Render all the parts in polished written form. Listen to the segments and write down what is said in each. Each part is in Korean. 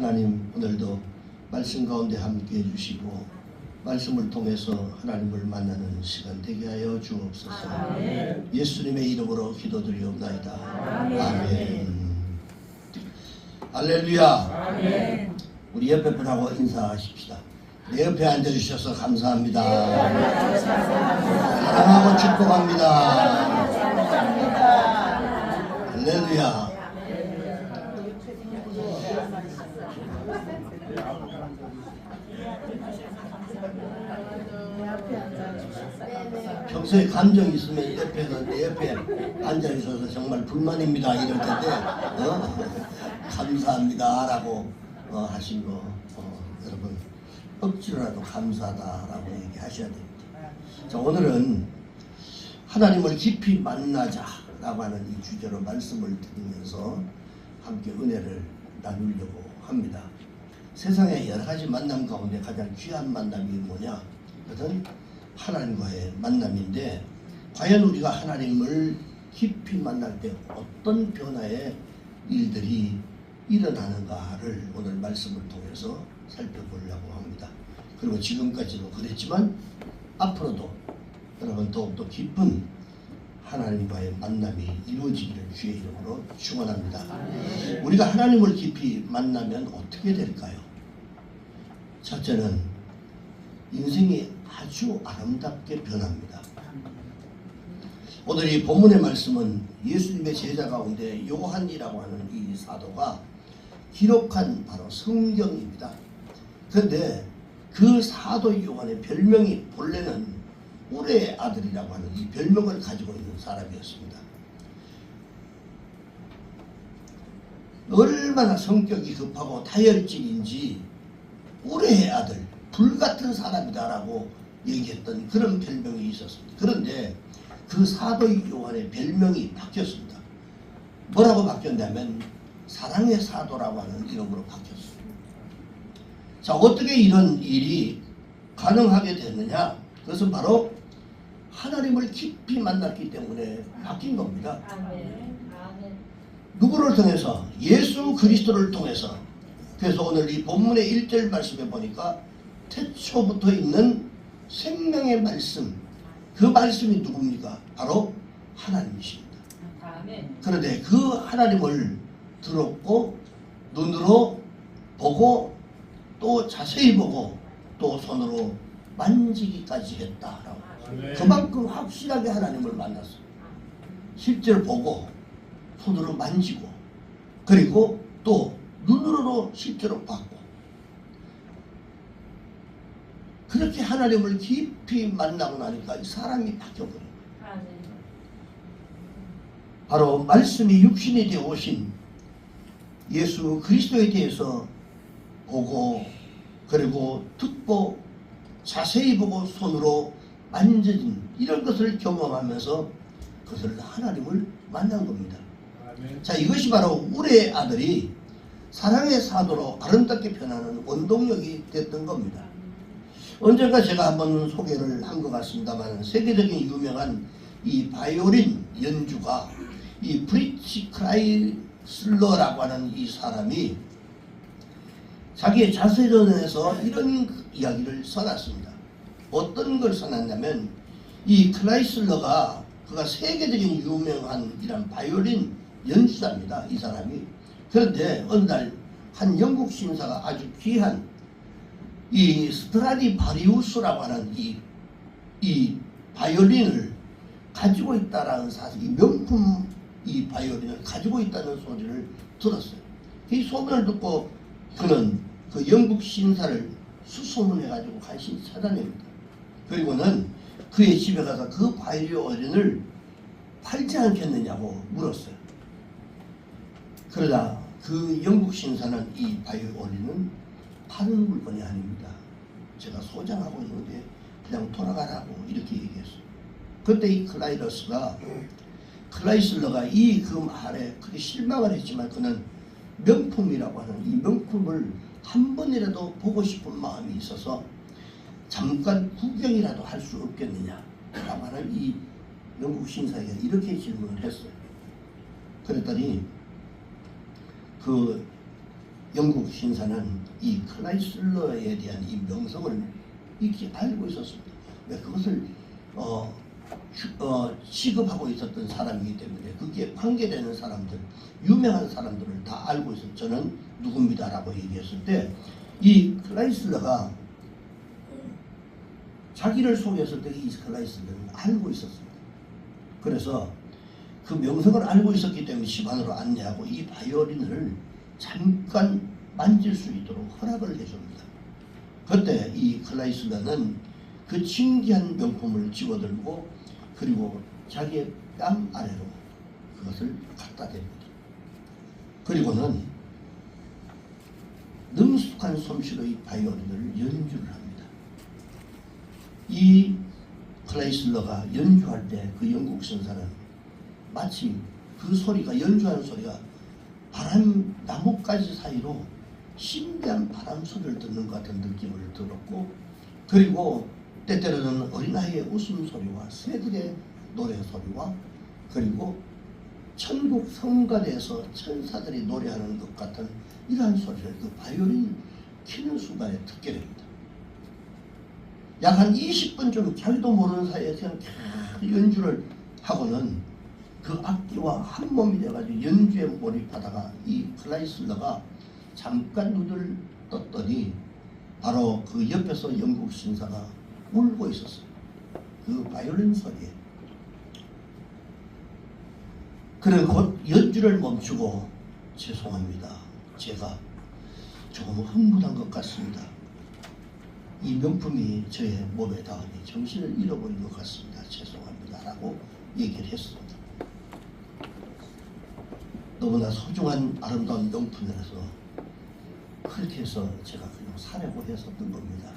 하나님 오늘도 말씀 가운데 함께 해주시고 말씀을 통해서 하나님을 만나는 시간 되게 하여 주옵소서. 아멘. 예수님의 이름으로 기도드리옵나이다. 아멘. 할렐루야. 아멘. 우리 옆에 분하고 인사하십시다. 내 옆에 앉아주셔서 감사합니다. 사랑하고 축복합니다. 할렐루야. 평소에 감정이 있으면 옆에서 내 옆에 앉아있어서 정말 불만입니다 이럴 텐데 감사합니다 라고 하신 거 여러분 억지로라도 감사하다라고 얘기하셔야 됩니다. 자, 오늘은 하나님을 깊이 만나자 라고 하는 이 주제로 말씀을 드리면서 함께 은혜를 나누려고 합니다. 세상의 여러 가지 만남 가운데 가장 귀한 만남이 뭐냐? 그것은 하나님과의 만남인데 과연 우리가 하나님을 깊이 만날 때 어떤 변화의 일들이 일어나는가를 오늘 말씀을 통해서 살펴보려고 합니다. 그리고 지금까지도 그랬지만 앞으로도 여러분 더욱더 깊은 하나님과의 만남이 이루어지기를 주의 이름으로 축원합니다. 우리가 하나님을 깊이 만나면 어떻게 될까요? 첫째는 인생이 아주 아름답게 변합니다. 오늘 이 본문의 말씀은 예수님의 제자 가운데 요한이라고 하는 이 사도가 기록한 바로 성경입니다. 그런데 그 사도 요한의 별명이 본래는 우레의 아들이라고 하는 이 별명을 가지고 있는 사람이었습니다. 얼마나 성격이 급하고 다혈질인지 우레의 아들, 불같은 사람이다라고 얘기했던 그런 별명이 있었습니다. 그런데 그 사도 요한의 별명이 바뀌었습니다. 뭐라고 바뀌었냐면 사랑의 사도라고 하는 이름으로 바뀌었습니다. 자, 어떻게 이런 일이 가능하게 됐느냐? 그것은 바로 하나님을 깊이 만났기 때문에 바뀐 겁니다. 누구를 통해서? 예수 그리스도를 통해서. 그래서 오늘 이 본문의 1절 말씀에 보니까 태초부터 있는 생명의 말씀, 그 말씀이 누굽니까? 바로 하나님이십니다. 그런데 그 하나님을 들었고 눈으로 보고 또 자세히 보고 또 손으로 만지기까지 했다라고. 그만큼 확실하게 하나님을 만났어요. 실제로 보고 손으로 만지고 그리고 또 눈으로도 실제로 봤고 그렇게 하나님을 깊이 만나고 나니까 이 사람이 바뀌어버린 거예요. 바로 말씀이 육신이 되어 오신 예수 그리스도에 대해서 보고 그리고 듣고 자세히 보고 손으로 만져진 이런 것을 경험하면서 그것을 하나님을 만난 겁니다. 자, 이것이 바로 우리의 아들이 사랑의 사도로 아름답게 변하는 원동력이 됐던 겁니다. 언젠가 제가 한번 소개를 한 것 같습니다만 세계적인 유명한 이 바이올린 연주가 이 프리츠 크라이슬러라고 하는 이 사람이 자기의 자서전에서 이런 이야기를 써놨습니다. 어떤 걸 써놨냐면 이 크라이슬러가 그가 세계적인 유명한 이런 바이올린 연주자입니다. 이 사람이. 그런데 어느 날 한 영국 신사가 아주 귀한 이 스트라디바리우스라고 하는 이 바이올린을 가지고 있다라는 사실, 이 명품 이 바이올린을 가지고 있다는 소리를 들었어요. 이 소문을 듣고 그는 그 영국 신사를 수소문해가지고 간신히 찾아냅니다. 그리고는 그의 집에 가서 그 바이올린을 팔지 않겠느냐고 물었어요. 그러자 그 영국 신사는 이 바이올린은 파는 물건이 아닙니다. 제가 소장하고 있는데 그냥 돌아가라고 이렇게 얘기했어요. 그때 이 클라이슬러가 이 그 말에 그렇게 실망을 했지만 그는 명품이라고 하는 이 명품을 한 번이라도 보고 싶은 마음이 있어서 잠깐 구경이라도 할 수 없겠느냐 라고 하는 이 영국 신사에게 이렇게 질문을 했어요. 그랬더니 그 영국 신사는 이 클라이슬러에 대한 이 명성을 익히 알고 있었습니다. 왜 그것을 취급하고 있었던 사람이기 때문에 그게 관계되는 사람들, 유명한 사람들을 다 알고 있었죠. 저는 누굽니다 라고 얘기했을 때 이 클라이슬러가 자기를 소개했을 때 이 클라이슬러는 알고 있었습니다. 그래서 그 명성을 알고 있었기 때문에 집안으로 안내하고 이 바이올린을 잠깐 만질 수 있도록 허락을 해줍니다. 그때 이 클라이슬러는 그 신기한 명품을 집어들고 그리고 자기의 뺨 아래로 그것을 갖다 댑니다. 그리고는 능숙한 솜씨로의 바이올린을 연주를 합니다. 이 클라이슬러가 연주할 때 그 영국 선사는 마치 그 소리가 연주하는 소리가 나뭇가지 사이로 신비한 바람 소리를 듣는 것 같은 느낌을 들었고 그리고 때때로는 어린아이의 웃음소리와 새들의 노래소리와 그리고 천국 성관에서 천사들이 노래하는 것 같은 이러한 소리를 그 바이올린 키는 순간에 듣게 됩니다. 약 한 20분 좀 자기도 모르는 사이에 그냥 계속 연주를 하고는 그 악기와 한 몸이 돼가지고 연주에 몰입하다가 이 클라이슬러가 잠깐 눈을 떴더니 바로 그 옆에서 영국 신사가 울고 있었어요. 그 바이올린 소리에. 그는 곧 연주를 멈추고 죄송합니다. 제가 조금 흥분한 것 같습니다. 이 명품이 저의 몸에 닿으니 정신을 잃어버린 것 같습니다. 죄송합니다. 라고 얘기를 했습니다. 너무나 소중한 아름다운 명품이라서 그렇게 해서 제가 그냥 사려고 했었던 겁니다.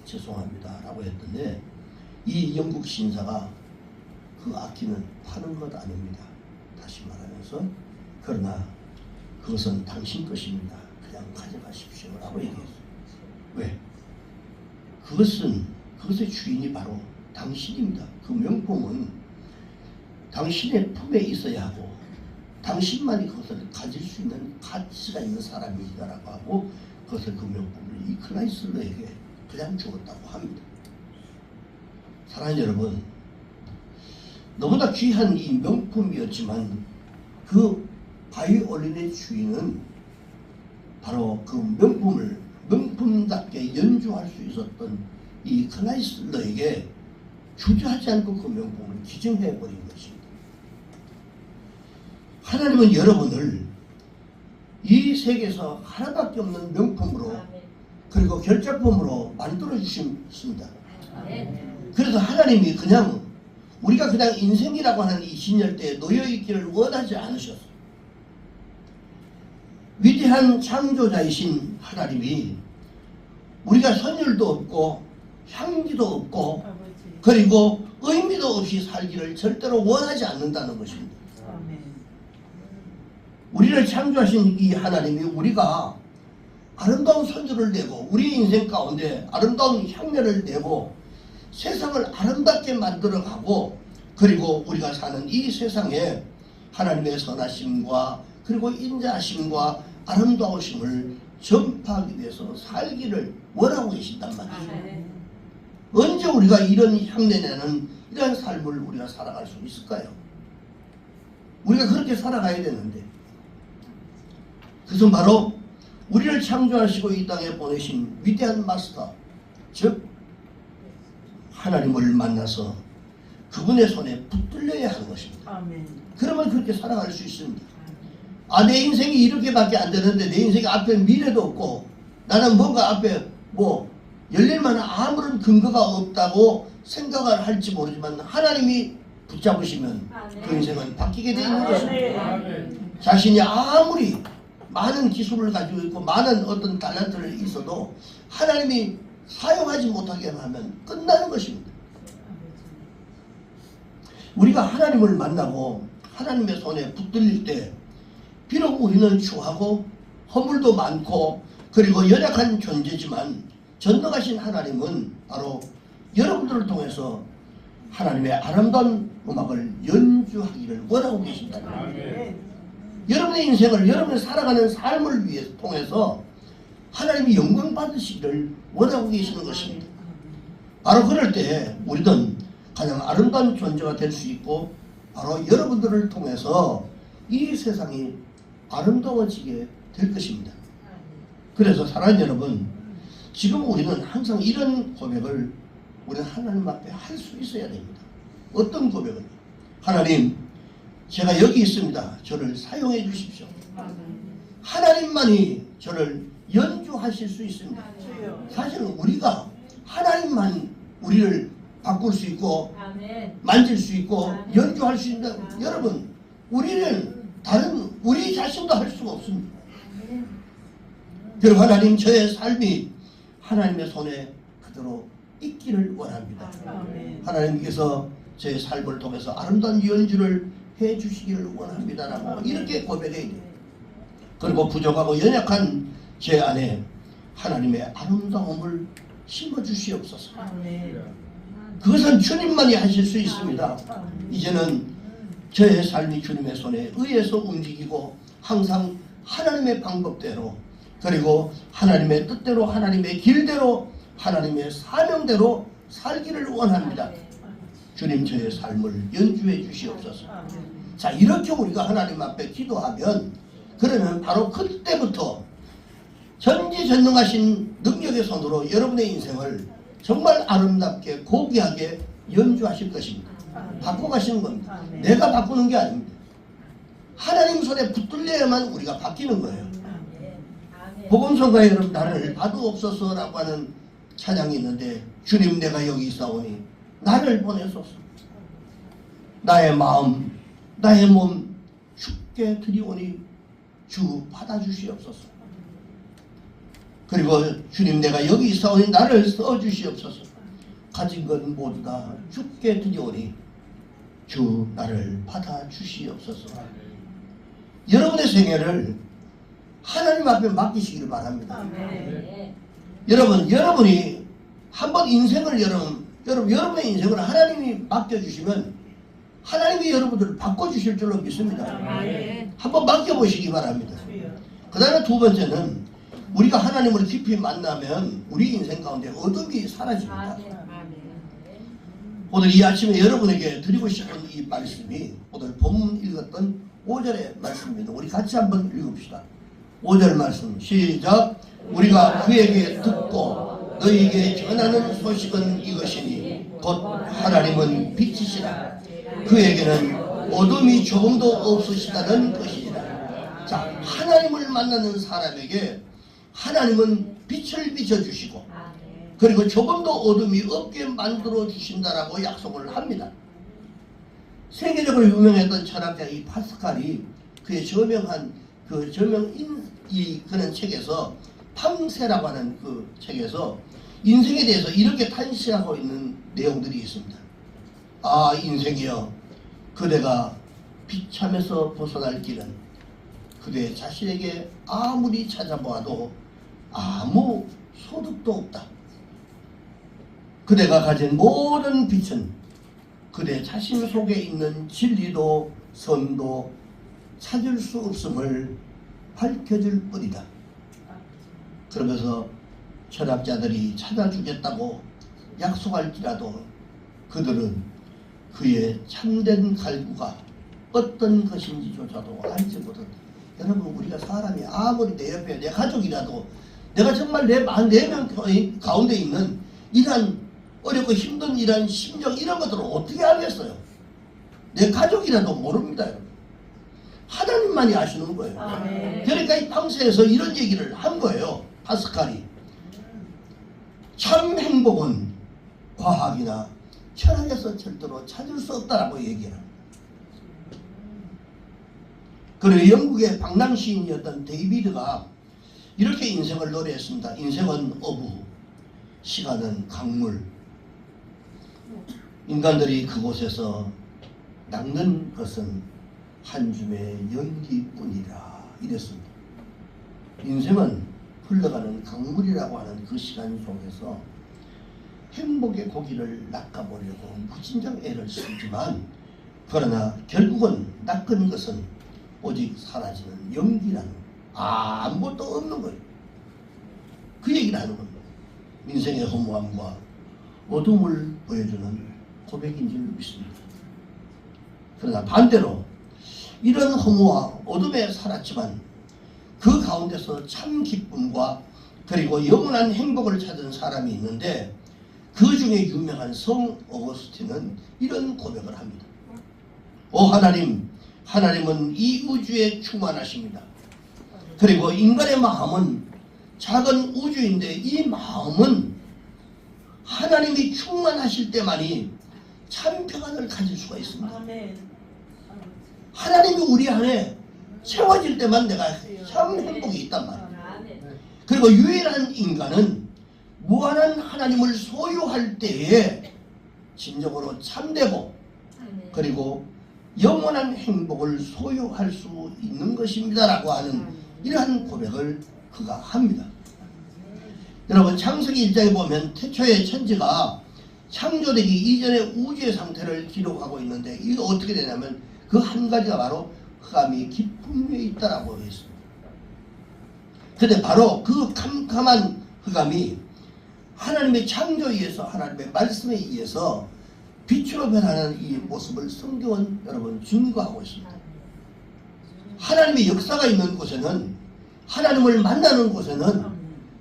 죄송합니다. 라고 했던데 이 영국 신사가 그 악기는 파는 것 아닙니다. 다시 말하면서 그러나 그것은 당신 것입니다. 그냥 가져가십시오. 라고 얘기했어요. 왜? 그것의 주인이 바로 당신입니다. 그 명품은 당신의 품에 있어야 하고 당신만이 그것을 가질 수 있는 가치가 있는 사람이다라고 하고 그것을 그 명품을 이 클라이슬러에게 그냥 주었다고 합니다. 사랑하는 여러분, 너무나 귀한 이 명품이었지만 그 바이올린의 주인은 바로 그 명품답게 연주할 수 있었던 이 클라이슬러에게 주저하지 않고 그 명품을 기증해버린 것입니다. 하나님은 여러분을 이 세계에서 하나밖에 없는 명품으로 그리고 결작품으로 만들어 주셨습니다. 그래서 하나님이 그냥 우리가 그냥 인생이라고 하는 이 진열대에 놓여 있기를 원하지 않으셨어요. 위대한 창조자이신 하나님이 우리가 선율도 없고 향기도 없고 그리고 의미도 없이 살기를 절대로 원하지 않는다는 것입니다. 우리를 창조하신 이 하나님이 우리가 아름다운 선율을 내고 우리 인생 가운데 아름다운 향내를 내고 세상을 아름답게 만들어가고 그리고 우리가 사는 이 세상에 하나님의 선하심과 그리고 인자하심과 아름다우심을 전파하기 위해서 살기를 원하고 계신단 말이죠. 언제 우리가 이런 향내내는 이런 삶을 우리가 살아갈 수 있을까요? 우리가 그렇게 살아가야 되는데 그것은 바로 우리를 창조하시고 이 땅에 보내신 위대한 마스터 즉 하나님을 만나서 그분의 손에 붙들려야 하는 것입니다. 아멘. 그러면 그렇게 살아갈 수 있습니다. 내 인생이 이렇게밖에 안 되는데 내 인생이 앞에 미래도 없고 나는 뭔가 앞에 열릴 만한 아무런 근거가 없다고 생각을 할지 모르지만 하나님이 붙잡으시면 그 인생은 바뀌게 되어 있는 것입니다. 자신이 아무리 많은 기술을 가지고 있고 많은 어떤 달란트를 있어도 하나님이 사용하지 못하게 하면 끝나는 것입니다. 우리가 하나님을 만나고 하나님의 손에 붙들릴 때 비록 우리는 추하고 허물도 많고 그리고 연약한 존재지만 전능하신 하나님은 바로 여러분들을 통해서 하나님의 아름다운 음악을 연주하기를 원하고 계신다. 여러분의 인생을, 여러분이 살아가는 삶을 위해 통해서 하나님이 영광 받으시기를 원하고 계시는 것입니다. 바로 그럴 때 우리는 가장 아름다운 존재가 될 수 있고, 바로 여러분들을 통해서 이 세상이 아름다워지게 될 것입니다. 그래서 사랑하는 여러분, 지금 우리는 항상 이런 고백을 우리는 하나님 앞에 할 수 있어야 됩니다. 어떤 고백은? 하나님, 제가 여기 있습니다. 저를 사용해 주십시오. 하나님만이 저를 연주하실 수 있습니다. 사실은 우리가 하나님만 우리를 바꿀 수 있고 만질 수 있고 연주할 수 있는, 여러분, 우리는 다른 우리 자신도 할 수가 없습니다. 그리고 하나님, 저의 삶이 하나님의 손에 그대로 있기를 원합니다. 하나님께서 제 삶을 통해서 아름다운 연주를 해 주시기를 원합니다라고 이렇게 고백해야 돼요. 그리고 부족하고 연약한 제 안에 하나님의 아름다움을 심어 주시옵소서. 그것은 주님만이 하실 수 있습니다. 이제는 저의 삶이 주님의 손에 의해서 움직이고 항상 하나님의 방법대로, 그리고 하나님의 뜻대로, 하나님의 길대로, 하나님의 사명대로 살기를 원합니다. 주님, 저의 삶을 연주해 주시옵소서. 자, 이렇게 우리가 하나님 앞에 기도하면, 그러면 바로 그때부터 전지전능하신 능력의 손으로 여러분의 인생을 정말 아름답게 고귀하게 연주하실 것입니다. 바꿔가시는 겁니다. 내가 바꾸는 게 아닙니다. 하나님 손에 붙들려야만 우리가 바뀌는 거예요. 복음성가에 여러분, 나를 봐두옵소서라고 하는 찬양이 있는데, 주님, 내가 여기 있사오니 나를 보내소서. 나의 마음, 나의 몸 주께 드리오니 주 받아주시옵소서. 그리고 주님, 내가 여기 있사오니 나를 써주시옵소서. 가진 것 모두 다 주께 드리오니 주 나를 받아주시옵소서. 여러분의 생애를 하나님 앞에 맡기시기를 바랍니다. 여러분이 한번 인생을 여러분의 인생을 하나님이 맡겨주시면 하나님이 여러분들을 바꿔주실 줄로 믿습니다. 한번 맡겨보시기 바랍니다. 그 다음에 두 번째는, 우리가 하나님을 깊이 만나면 우리 인생 가운데 어둠이 사라집니다. 오늘 이 아침에 여러분에게 드리고 싶은 이 말씀이 오늘 본문 읽었던 5절의 말씀입니다. 우리 같이 한번 읽읍시다. 5절 말씀 시작. 우리가 그에게 듣고 너희에게 전하는 소식은 이것이니 곧 하나님은 빛이시라. 그에게는 어둠이 조금도 없으시다는 것이니라. 자, 하나님을 만나는 사람에게 하나님은 빛을 비춰주시고, 그리고 조금도 어둠이 없게 만들어 주신다라고 약속을 합니다. 세계적으로 유명했던 철학자 이 파스칼이 그의 저명한 그런 책에서, 탐세라고 하는 그 책에서 인생에 대해서 이렇게 탄식하고 있는 내용들이 있습니다. 아, 인생이여, 그대가 비참에서 벗어날 길은 그대 자신에게 아무리 찾아보아도 아무 소득도 없다. 그대가 가진 모든 빛은 그대 자신 속에 있는 진리도 선도 찾을 수 없음을 밝혀줄 뿐이다. 그러면서 철학자들이 찾아주겠다고 약속할지라도 그들은 그의 참된 갈구가 어떤 것인지조차도 알지 못한다. 여러분, 우리가 사람이 아무리 내 옆에 내 가족이라도, 내가 정말 내 명 가운데 있는 이러한 어렵고 힘든 이러한 심정, 이런 것들을 어떻게 알겠어요? 내 가족이라도 모릅니다. 여러분, 하나님만이 아시는 거예요. 그러니까 이 탐세에서 이런 얘기를 한 거예요. 파스칼이 참 행복은 과학이나 철학에서 절대로 찾을 수 없다라고 얘기해요. 그리고 영국의 방랑 시인이었던 데이비드가 이렇게 인생을 노래했습니다. 인생은 어부, 시간은 강물. 인간들이 그곳에서 낚는 것은 한 줌의 연기뿐이라 이랬습니다. 인생은 흘러가는 강물이라고 하는 그 시간 속에서 행복의 고기를 낚아보려고 무진장 애를 쓰지만, 그러나 결국은 낚은 것은 오직 사라지는 연기라는 거예요. 아무것도 없는 거예요. 그 얘기를 하는 겁니다. 인생의 허무함과 어둠을 보여주는 고백인 줄 믿습니다. 그러나 반대로 이런 허무와 어둠에 살았지만 그 가운데서 참 기쁨과 그리고 영원한 행복을 찾은 사람이 있는데, 그 중에 유명한 성 어거스틴은 이런 고백을 합니다. 오 하나님, 하나님은 이 우주에 충만하십니다. 그리고 인간의 마음은 작은 우주인데 이 마음은 하나님이 충만하실 때만이 참 평안을 가질 수가 있습니다. 하나님이 우리 안에 채워질 때만 내가 참 행복이 있단 말이에요. 그리고 유일한 인간은 무한한 하나님을 소유할 때에 진정으로 참되고 그리고 영원한 행복을 소유할 수 있는 것입니다 라고 하는 이러한 고백을 그가 합니다. 여러분, 창세기 1장에 보면 태초에 천지가 창조되기 이전의 우주의 상태를 기록하고 있는데, 이거 어떻게 되냐면 그 한 가지가 바로 흑암이 깊은 위에 있다라고 되어 있습니다. 근데 바로 그 캄캄한 흑암이 하나님의 창조에 의해서, 하나님의 말씀에 의해서 빛으로 변하는 이 모습을 성경은 여러분 증거하고 있습니다. 하나님의 역사가 있는 곳에는, 하나님을 만나는 곳에는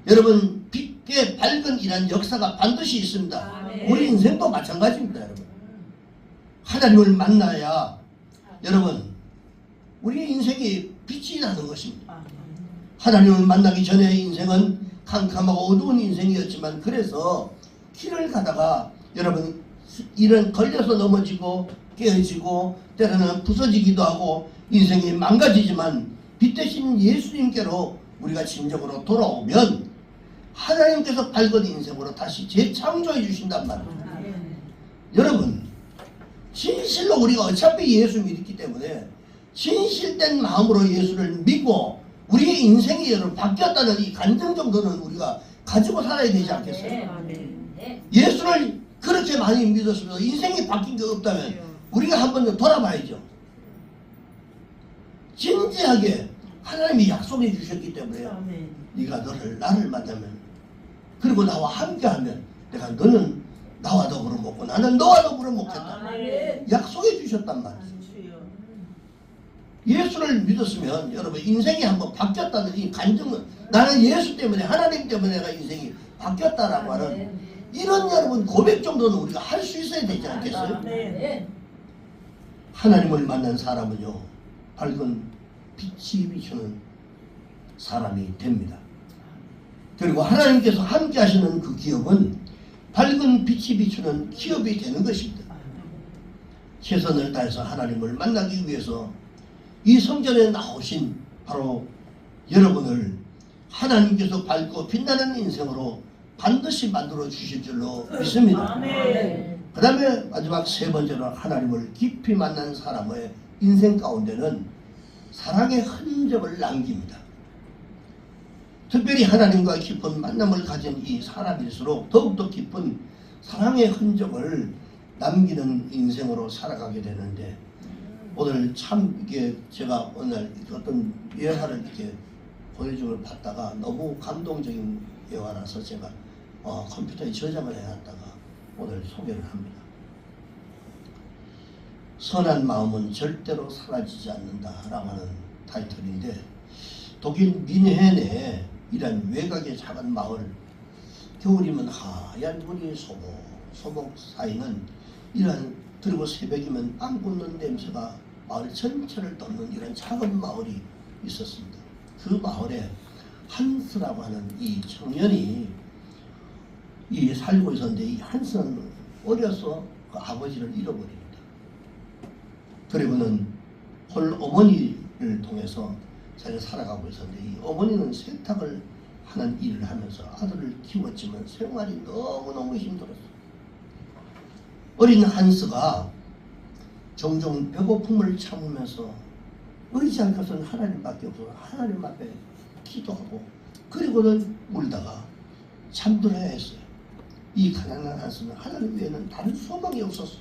여러분 빛의 밝은 이란 역사가 반드시 있습니다. 우리 인생도 마찬가지입니다. 여러분, 하나님을 만나야 여러분 우리 인생이 빛이 나는 것입니다. 하나님을 만나기 전에 인생은 캄캄하고 어두운 인생이었지만, 그래서 길을 가다가 여러분 이런 걸려서 넘어지고 깨어지고 때로는 부서지기도 하고 인생이 망가지지만, 빛 대신 예수님께로 우리가 진정으로 돌아오면 하나님께서 밝은 인생으로 다시 재창조해 주신단 말입니다. 여러분, 진실로 우리가 어차피 예수 믿기 때문에 진실된 마음으로 예수를 믿고 우리의 인생이 여러분 바뀌었다는 이 간증 정도는 우리가 가지고 살아야 되지 않겠어요? 예수를 그렇게 많이 믿었으면서 인생이 바뀐 게 없다면 우리가 한 번 더 돌아봐야죠. 진지하게 하나님이 약속해 주셨기 때문에 네가 나를 만나면, 그리고 나와 함께하면 내가 너는 나와 더불어 먹고 나는 너와 더불어 먹겠다 약속해 주셨단 말이에요. 예수를 믿었으면 여러분 인생이 한번 바뀌었다는 이 간증은, 나는 예수 때문에, 하나님 때문에 내가 인생이 바뀌었다라고 하는 이런 여러분 고백 정도는 우리가 할 수 있어야 되지 않겠어요? 하나님을 만난 사람은요 밝은 빛이 비추는 사람이 됩니다. 그리고 하나님께서 함께 하시는 그 기업은 밝은 빛이 비추는 기업이 되는 것입니다. 최선을 다해서 하나님을 만나기 위해서 이 성전에 나오신 바로 여러분을 하나님께서 밝고 빛나는 인생으로 반드시 만들어 주실 줄로 믿습니다. 그 다음에 마지막 세 번째로 하나님을 깊이 만난 사람의 인생 가운데는 사랑의 흔적을 남깁니다. 특별히 하나님과 깊은 만남을 가진 이 사람일수록 더욱더 깊은 사랑의 흔적을 남기는 인생으로 살아가게 되는데, 오늘 참 이게 제가 오늘 어떤 예화를 이렇게 보여줌을 받다가 너무 감동적인 예화라서 제가 컴퓨터에 저장을 해놨다가 오늘 소개를 합니다. 선한 마음은 절대로 사라지지 않는다라고 하는 타이틀인데, 독일 민헨에 이런 외곽의 작은 마을, 겨울이면 하얀 물이 소복 사이는 이런, 그리고 새벽이면 빵 굽는 냄새가 마을 전체를 덮는 이런 작은 마을이 있었습니다. 그 마을에 한스라고 하는 이 청년이 살고 있었는데, 이 한스는 어려서 그 아버지를 잃어버립니다. 그리고는 홀 어머니를 통해서 자기가 살아가고 있었는데, 이 어머니는 세탁을 하는 일을 하면서 아들을 키웠지만 생활이 너무너무 힘들었어요. 어린 한스가 종종 배고픔을 참으면서 의지할 것은 하나님밖에 없어서 하나님 앞에 기도하고, 그리고는 울다가 잠들어야 했어요. 이 가난한 한스는 하나님 외에는 다른 소망이 없었어요.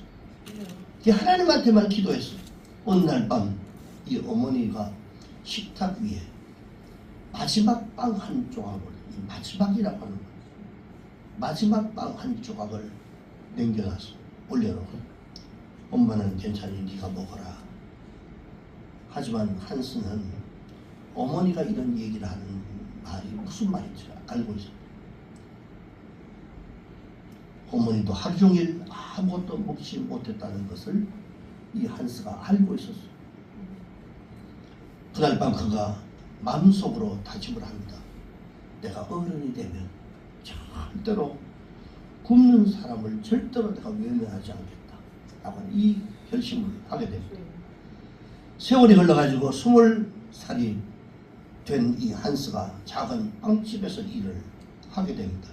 하나님한테만 기도했어요. 어느 날 밤 이 어머니가 식탁 위에 마지막 빵 한 조각을, 마지막이라고 하는 거예요. 마지막 빵 한 조각을 남겨놨어. 올려놓고 엄마는 괜찮니, 네가 먹어라. 하지만 한스는 어머니가 이런 얘기를 하는 말이 무슨 말인지 알고 있었다. 어머니도 하루 종일 아무것도 먹지 못했다는 것을 이 한스가 알고 있었어. 그날 밤 그가 마음속으로 다짐을 합니다. 내가 어른이 되면 절대로 굶는 사람을 절대로 내가 외면하지 않겠다 라고 하는 이 결심을 하게 됩니다. 세월이 흘러가지고 20살이 된 이 한스가 작은 빵집에서 일을 하게 됩니다.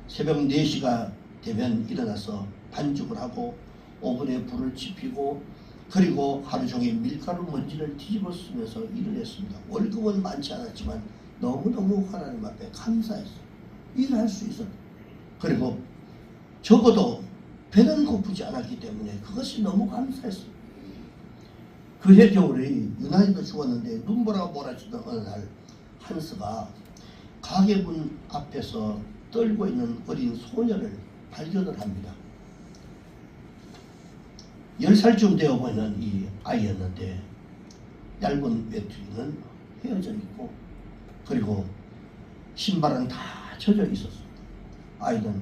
새벽 4시가 되면 일어나서 반죽을 하고 오븐에 불을 지피고 그리고 하루 종일 밀가루 먼지를 뒤집어 쓰면서 일을 했습니다. 월급은 많지 않았지만 너무너무 하나님 앞에 감사했어요. 일할 수 있었다. 그리고 적어도 배는 고프지 않았기 때문에 그것이 너무 감사했어요. 그해 겨울에 유난히도 추웠는데 눈보라가 몰아치던 어느 날 한스가 가게문 앞에서 떨고 있는 어린 소녀를 발견을 합니다. 10살쯤 되어 보이는 이 아이였는데 얇은 외투는 헤어져 있고 그리고 신발은 다 젖어 있었습니다. 아이는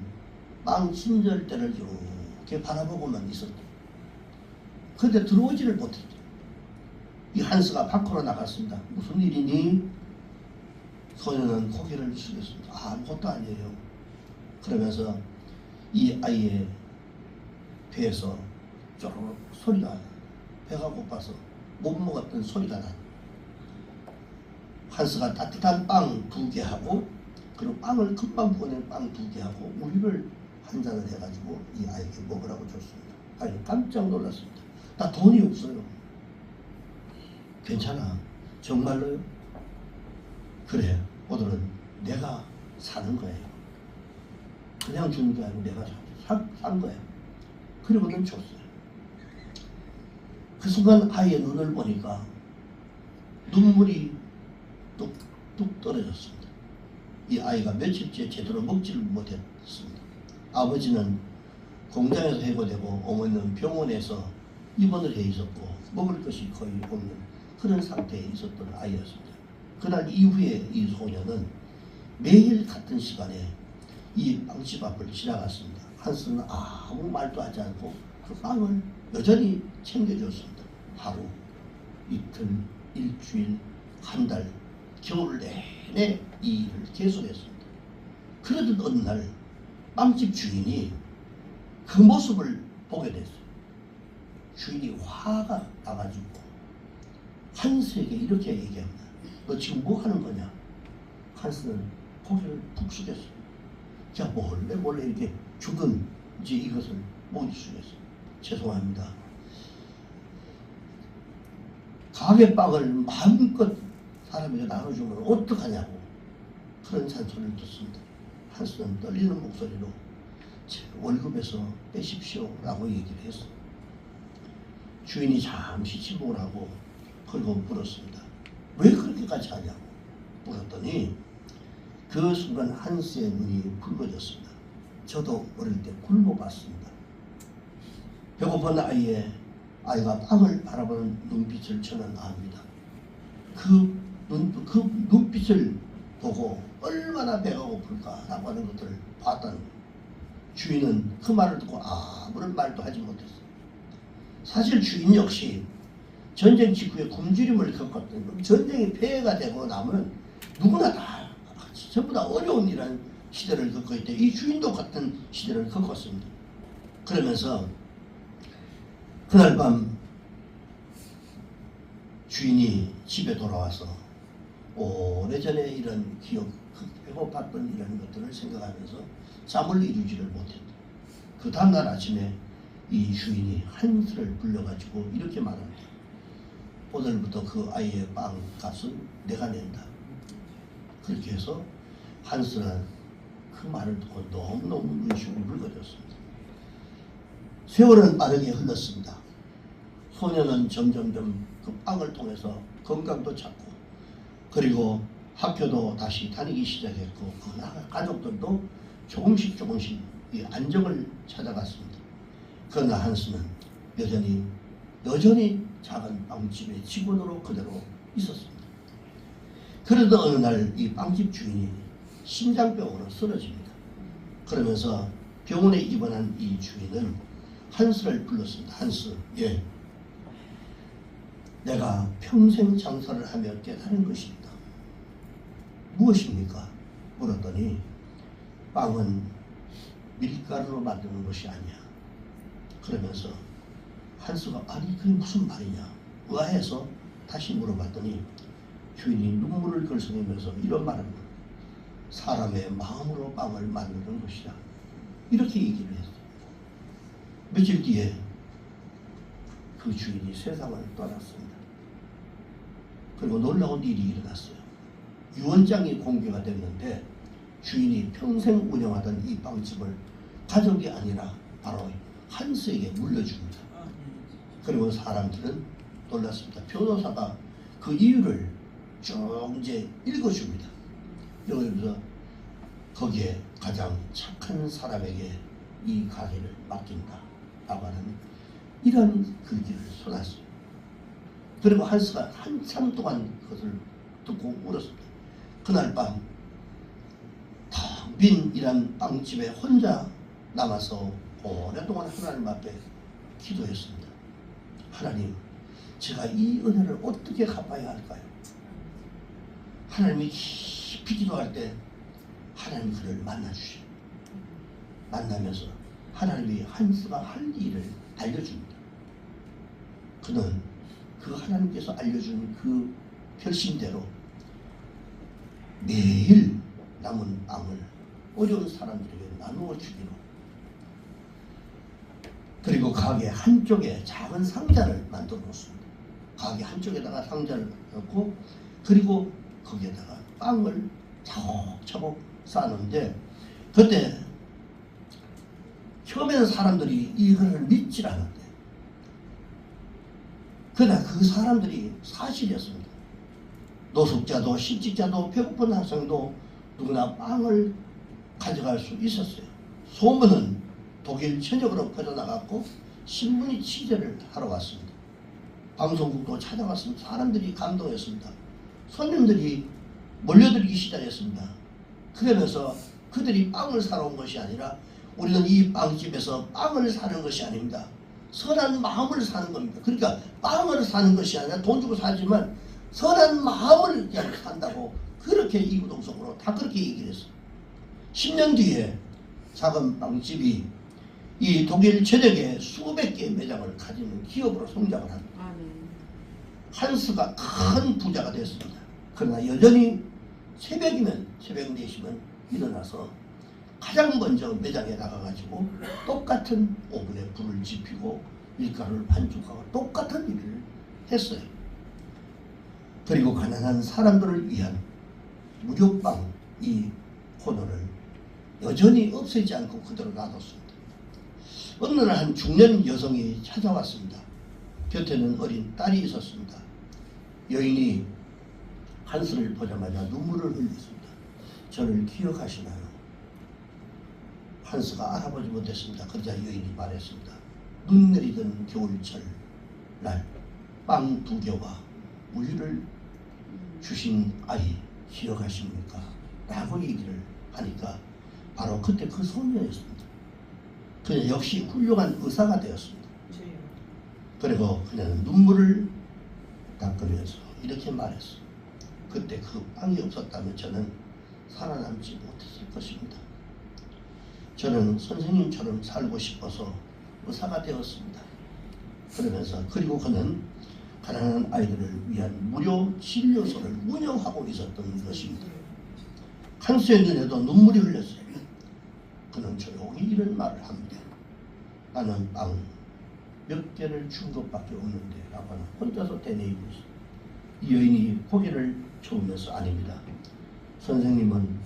빵 친절 때를 이렇게 바라보고만 있었다. 그런데 들어오지를 못했다. 이 한스가 밖으로 나갔습니다. 무슨 일이니? 소녀는 고개를 숙였습니다. 아무것도 아니에요. 그러면서 이 아이의 배에서 쪼르륵 소리가 나요. 배가 고파서 못 먹었던 소리가 나요. 한스가 따뜻한 빵 2개 하고 그리고 빵을 금방 구워낸 빵 2개 하고 우유를 한 잔을 해가지고 이 아이에게 먹으라고 줬습니다. 아이 깜짝 놀랐습니다. 나 돈이 없어요. 괜찮아. 정말로요? 그래. 오늘은 내가 사는 거예요. 그냥 주는 게 아니고 내가 산 거예요. 그리고는 줬어요. 그 순간 아이의 눈을 보니까 눈물이 뚝뚝 떨어졌습니다. 이 아이가 며칠째 제대로 먹지를 못했습니다. 아버지는 공장에서 해고되고 어머니는 병원에서 입원을 해 있었고 먹을 것이 거의 없는 그런 상태에 있었던 아이였습니다. 그날 이후에 이 소녀는 매일 같은 시간에 이 빵집 앞을 지나갔습니다. 한스는 아무 말도 하지 않고 그 빵을 여전히 챙겨줬습니다. 하루, 이틀, 일주일, 한 달, 겨울 내내 이 일을 계속했습니다. 그러던 어느 날 빵집 주인이 그 모습을 보게 됐어요. 주인이 화가 나가지고 한스에게 이렇게 얘기합니다. 너 지금 뭐 하는 거냐? 한스는 고개를 푹 숙였어요. 자, 몰래 이렇게 주던 이제 이것을 못 숙였어요. 죄송합니다. 가게빵을 마음껏 사람에게 나눠주면 어떡하냐고 그런 잔소리를 듣습니다. 한스는 떨리는 목소리로 제 월급에서 빼십시오 라고 얘기를 했어요. 주인이 잠시 침묵을 하고 그리고 물었습니다. 왜 그렇게까지 하냐고 물었더니 그 순간 한스의 눈이 붉어졌습니다. 저도 어릴 때 굶어봤습니다. 배고픈 아이가 빵을 바라보는 눈빛을 저는 압니다. 그 눈빛을 보고 얼마나 배가 고플까라고 하는 것들을 봤다는 거예요. 주인은 그 말을 듣고 아무런 말도 하지 못했어요. 사실 주인 역시 전쟁 직후에 굶주림을 겪었던 전쟁이 폐해가 되고 나면 누구나 다 전부 다 어려운 이런 시대를 겪고 있대. 이 주인도 같은 시대를 겪었습니다. 그러면서 그날 밤 주인이 집에 돌아와서 오래전에 이런 기억, 배고팠던 이런 것들을 생각하면서 잠을 이루지를 못했다. 그 다음날 아침에 이 주인이 한스를 불러가지고 이렇게 말합니다. 오늘부터 그 아이의 빵 값은 내가 낸다. 그렇게 해서 한스는 그 말을 듣고 너무너무 눈시울이 붉어졌습니다. 세월은 빠르게 흘렀습니다. 소녀는 점점점 그 빵을 통해서 건강도 찾고 그리고 학교도 다시 다니기 시작했고 그 가족들도 조금씩 이 안정을 찾아갔습니다. 그러나 한스는 여전히 작은 빵집의 직원으로 그대로 있었습니다. 그러던 어느 날 이 빵집 주인이 심장병으로 쓰러집니다. 그러면서 병원에 입원한 이 주인은 한스를 불렀습니다. 한스, 예, 내가 평생 장사를 하며 깨달은 것이 있다. 무엇입니까? 물었더니 빵은 밀가루로 만드는 것이 아니야. 그러면서 한스가 아니 그게 무슨 말이냐 의아해서 다시 물어봤더니 주인이 눈물을 글썽이면서 이런 말을 합니다. 사람의 마음으로 빵을 만드는 것이다. 이렇게 얘기를 했어요. 며칠 뒤에 그 주인이 세상을 떠났습니다. 그리고 놀라운 일이 일어났어요. 유언장이 공개가 됐는데 주인이 평생 운영하던 이 빵집을 가족이 아니라 바로 한스에게 물려줍니다. 그리고 사람들은 놀랐습니다. 변호사가 그 이유를 쭉 이제 읽어줍니다. 그래서 거기에 가장 착한 사람에게 이 가게를 맡긴다 라고 하는 이런 글귀를 써놨어요. 그리고 한스가 한참 동안 그것을 듣고 울었습니다. 그날 밤 텅 빈 이란 빵집에 혼자 남아서 오랫동안 하나님 앞에 기도했습니다. 하나님, 제가 이 은혜를 어떻게 갚아야 할까요? 하나님이 깊이 기도할 때 하나님이 그를 만나주시오. 만나면서 하나님이 한스가 할 일을 알려줍니다. 그는 그 하나님께서 알려준 그 결심대로 매일 남은 빵을 어려운 사람들에게 나누어 주기로, 그리고 가게 한쪽에 작은 상자를 만들어 놓습니다. 가게 한쪽에다가 상자를 넣고 그리고 거기에다가 빵을 차곡차곡 쌓는데, 그때 처음에는 사람들이 이거를 믿질 않았대. 그러나 그 사람들이 사실이었습니다. 노숙자도 실직자도 배고픈 학생도 누구나 빵을 가져갈 수 있었어요. 소문은 독일 전역으로 퍼져나갔고 신문이 취재를 하러 왔습니다. 방송국도 찾아왔습니다. 사람들이 감동했습니다. 손님들이 몰려들기 시작했습니다. 그러면서 그들이 빵을 사러 온 것이 아니라 우리는 이 빵집에서 빵을 사는 것이 아닙니다. 선한 마음을 사는 겁니다. 그러니까 빵을 사는 것이 아니라 돈 주고 사지만 선한 마음을 그냥 산다고, 그렇게 이구동성으로 다 그렇게 얘기를 했어요. 10년 뒤에 작은 빵집이 이 독일 전역에 수백 개의 매장을 가지는 기업으로 성장을 합니다. 한스가 큰 부자가 됐습니다. 그러나 여전히 새벽 4시면 일어나서 가장 먼저 매장에 나가가지고 똑같은 오븐에 불을 지피고 밀가루를 반죽하고 똑같은 일을 했어요. 그리고 가난한 사람들을 위한 무료빵 이 코너를 여전히 없애지 않고 그대로 놔뒀습니다. 어느 날 한 중년 여성이 찾아왔습니다. 곁에는 어린 딸이 있었습니다. 여인이 한스를 보자마자 눈물을 흘렸습니다. 저를 기억하시나요? 한스가 알아보지 못했습니다. 그러자 여인이 말했습니다. 눈 내리던 겨울철 날 빵 2개와 우유를 주신 아이 기억하십니까? 라고 얘기를 하니까 바로 그때 그 소녀였습니다. 그녀 역시 훌륭한 의사가 되었습니다. 그리고 그녀는 눈물을 닦으면서 이렇게 말했어요. 그때 그 빵이 없었다면 저는 살아남지 못했을 것입니다. 저는 선생님처럼 살고 싶어서 의사가 되었습니다. 그러면서 그리고 그는 가난한 아이들을 위한 무료 진료소를 운영하고 있었던 것입니다. 한스의 눈에도 눈물이 흘렸어요. 그는 조용히 이런 말을 합니다. 나는 빵 몇 개를 준 것밖에 없는데 라고 하는 혼자서 되뇌이고 있어요. 이 여인이 고개를 저으면서 아닙니다. 선생님은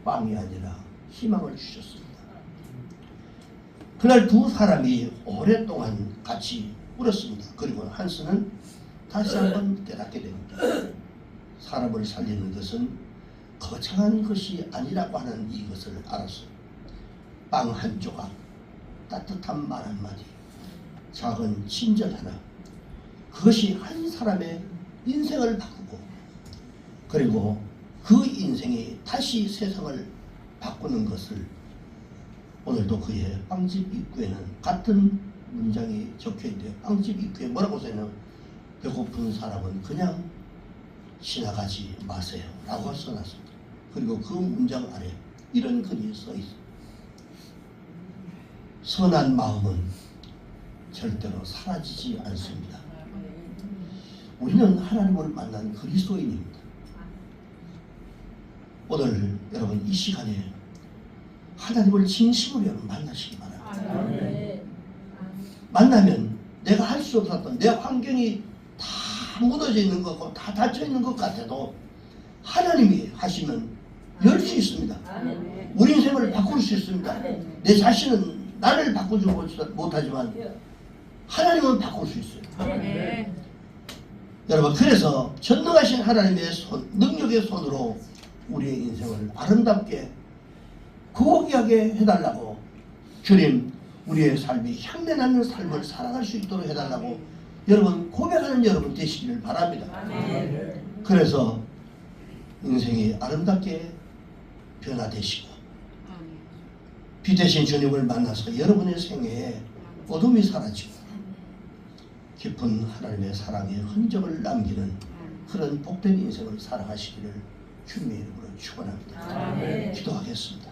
빵이 아니라 희망을 주셨습니다. 그날 두 사람이 오랫동안 같이 울었습니다. 그리고 한스는 다시 한번 깨닫게 됩니다. 사람을 살리는 것은 거창한 것이 아니라고 하는 이것을 알았어. 빵 한 조각, 따뜻한 말 한마디, 작은 친절 하나, 그것이 한 사람의 인생을 바꾸고, 그리고 그 인생이 다시 세상을 바꾸는 것을 오늘도 그의 빵집 입구에는 같은 문장이 적혀있는데, 빵집 입구에 뭐라고 써있나요? 배고픈 사람은 그냥 지나가지 마세요 라고 써놨습니다. 그리고 그 문장 아래 이런 글이 써있습니다. 선한 마음은 절대로 사라지지 않습니다. 우리는 하나님을 만난 그리스도인입니다. 오늘 여러분 이 시간에 하나님을 진심으로 여러분 만나시기 바랍니다. 만나면 내가 할 수 없었던 내 환경이 다 무너져 있는 것 같고 다 닫혀 있는 것 같아도 하나님이 하시면 열 수 있습니다. 우리 인생을 바꿀 수 있습니다. 내 자신은 나를 바꾸지 못하지만 하나님은 바꿀 수 있어요. 여러분, 그래서 전능하신 하나님의 능력의 손으로 우리의 인생을 아름답게 거룩하게 해달라고, 주님 우리의 삶이 향내나는 삶을 살아갈 수 있도록 해달라고 여러분 고백하는 여러분 되시기를 바랍니다. 그래서 인생이 아름답게 변화되시고 비 대신 주님을 만나서 여러분의 생애에 어둠이 사라지고 깊은 하나님의 사랑의 흔적을 남기는 그런 복된 인생을 살아가시기를 주님의 이름으로 축원합니다. 기도하겠습니다.